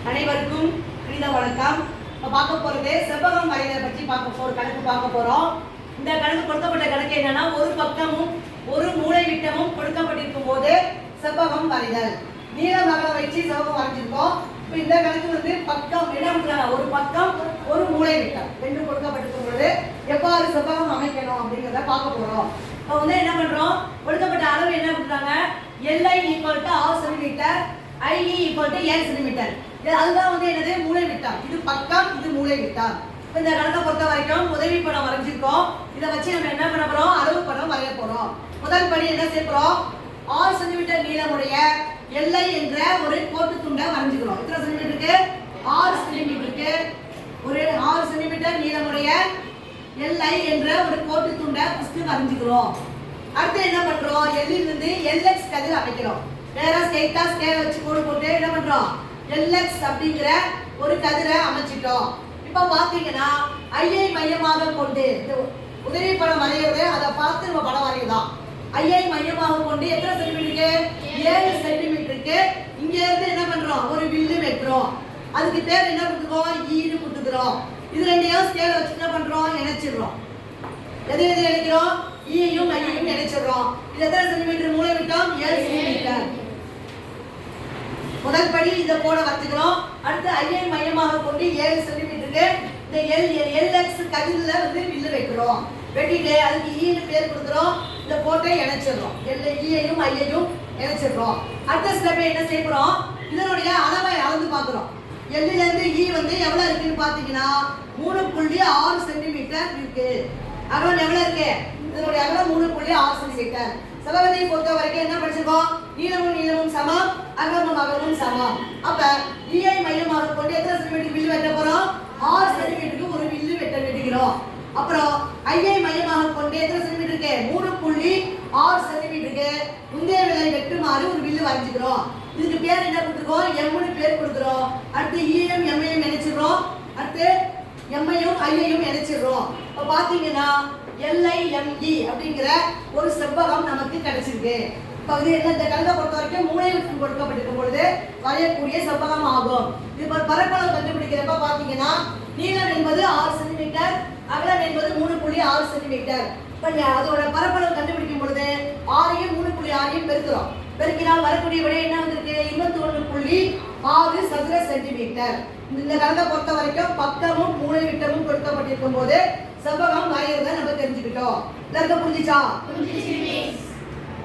அனைவருக்கும் கணித வணக்கம். இப்போ பார்க்க போகிறது செவ்வகம் வரைதலை பற்றி ஒரு கணக்கு பார்க்க போகிறோம். இந்த கணக்கு கொடுக்கப்பட்ட கணக்கு என்னன்னா, ஒரு பக்கமும் ஒரு மூலை விட்டமும் கொடுக்கப்பட்டிருக்கும் போது செவ்வகம் வரைதல். நீளம் அகலம் வச்சு செவ்வகம் வரைஞ்சிருக்கோம். இப்போ இந்த கணக்கு பக்கம் என்ன கொடுக்குறாங்க, ஒரு பக்கம் ஒரு மூலை விட்டம் ரெண்டு கொடுக்கப்பட்டிருக்கும் பொழுது எவ்வாறு செவ்வகம் அமைக்கணும் அப்படிங்கிறத பார்க்க போகிறோம். இப்போ என்ன பண்ணுறோம், கொடுக்கப்பட்ட அளவு என்ன கொடுக்குறாங்க, LI = 6 சென்டிமீட்டர், IE = 7 சென்டிமீட்டர். அதுதான் என்னது, மூலை விட்டம். இது பக்கம், இது மூலை விட்டம். இப்போ இந்த கணக்கை பொறுத்த வரைக்கும் உதவி படம் வரைஞ்சிருக்கோம். இதை வச்சு நம்ம என்ன பண்ண போறோம், அளவு படம் வரைய போறோம். முதல் படி என்ன செய்ய போறோம், 6 சென்டிமீட்டர் நீளமுடைய LI என்ற ஒரு கோட்டு துண்டை வரைஞ்சுக்கிறோம். எத்தனை சென்டிமீட்டருக்கு, 6 சென்டிமீட்டருக்கு ஒரு 6 சென்டிமீட்டர் நீளமுடைய LI என்ற ஒரு கோட்டு துண்டை ஃபர்ஸ்ட் வரைஞ்சுக்கிறோம். அடுத்து என்ன பண்றோம், L-இருந்து LX கதிர் அமைக்கிறோம். நேரா ஸ்ட்ரைட்டா ஸ்கேல் வச்சு கோடு போட்டு என்ன பண்றோம், LX அப்படிங்கிற ஒரு கதிரை அமைச்சிட்டோம். இப்போ பாத்தீங்கன்னா ஐயை மையமாக கொண்டு உதவி படம் வரைகிறது, அதை பார்த்து நம்ம படம் வரையலாம். ஐயை மையமாக கொண்டு எத்தனை சென்டிமீட்டருக்கு, 7 சென்டிமீட்டருக்கு இங்க இருந்து என்ன பண்றோம், ஒரு வில்லு வெட்டுறோம். அதுக்கு பேர் என்ன கொடுத்துக்கிறோம், ஈன்னு கொடுத்துக்கிறோம். இது ரெண்டையும் ஸ்கேல வச்சு என்ன பண்றோம், இணைச்சிடுறோம். எது எது இணைக்கிறோம், ஈயையும் ஐயையும் இணைச்சிடுறோம். இது எத்தனை சென்டிமீட்டர் மூலை விட்டம், 7 சென்டிமீட்டர். முதல் படி இதை போட வச்சுக்கிறோம். அடுத்து ஐயை மையமாக கொண்டு 7 சென்டிமீட்டருக்கு இந்த LX கதிரில் வில்லு வைக்கிறோம். வெட்டிட்டு அதுக்கு ஈன்னு பேர் கொடுக்குறோம். இந்த போட்டை இணைச்சிடுறோம். ஈயையும் ஐயையும் இணைச்சிடுறோம். அடுத்த ஸ்டெப் என்ன செய்யறோம், இதனுடைய அளவை அளந்து பார்க்குறோம். L-லேருந்து E எவ்வளோ இருக்குன்னு பார்த்தீங்கன்னா 3.6 சென்டிமீட்டர் இருக்கு. அகலம் எவ்வளோ இருக்கு, இதனுடைய அகலம் 3.6 சென்டிமீட்டர். செவ்வகத்தை பொறுத்த வரைக்கும் என்ன படிச்சிருக்கோம், நீளமும் சமம், அகலமும் சமம். அப்ப ஈயை மையமாக கொண்டு எத்தனை சென்டிமீட்டர் வில்லு வெட்ட போறோம், 6 சென்டிமீட்டருக்கு ஒரு வில்லு வெட்டுகிறோம். அப்புறம் ஐயை மையமாக கொண்டு எத்தனை சென்டிமீட்டருக்கு, 3.6 சென்டிமீட்டருக்கு முந்தைய விலை வெட்டுமாறு ஒரு வில்லு வரைஞ்சுக்கிறோம். இதுக்கு பேர் என்ன கொடுத்துருக்கோம், எம்னு பேர் கொடுக்குறோம். அடுத்து ஈயையும் எம்ஐயும் இணைச்சிடுறோம். அடுத்து எம்ஐயும் ஐயையும் இணைச்சிடுறோம். இப்போ பார்த்தீங்கன்னா LIME அப்படிங்கிற ஒரு செவ்வகம் நமக்கு கிடைச்சிருக்கு. இப்போ என்ன, இந்த கணக்கை பொறுத்த வரைக்கும் மூலை விட்டம் கொடுக்கப்பட்டிருக்கும் பொழுது வரையக்கூடிய செவ்வகம் ஆகும். இது பரப்பளவு கண்டுபிடிக்கிறப்ப பார்த்தீங்கன்னா நீளம் என்பது 6 சென்டிமீட்டர், அகலம் என்பது 3.6 சென்டிமீட்டர். இப்போ அதோட பரப்பளவு கண்டுபிடிக்கும் பொழுது 6ஐயும் 3.6ஐயும் பெருக்கிறோம். பெருக்கினால் வரக்கூடிய விடை என்ன வந்திருக்கு, 21.6 சதுர சென்டிமீட்டர். இந்த கணக்கை பொறுத்த வரைக்கும் பக்கமும் மூலை விட்டமும் கொடுக்கப்பட்டிருக்கும் போது செவ்வகம் வரையறத நம்ம தெரிஞ்சுக்கிட்டோம். புரிஞ்சுச்சா?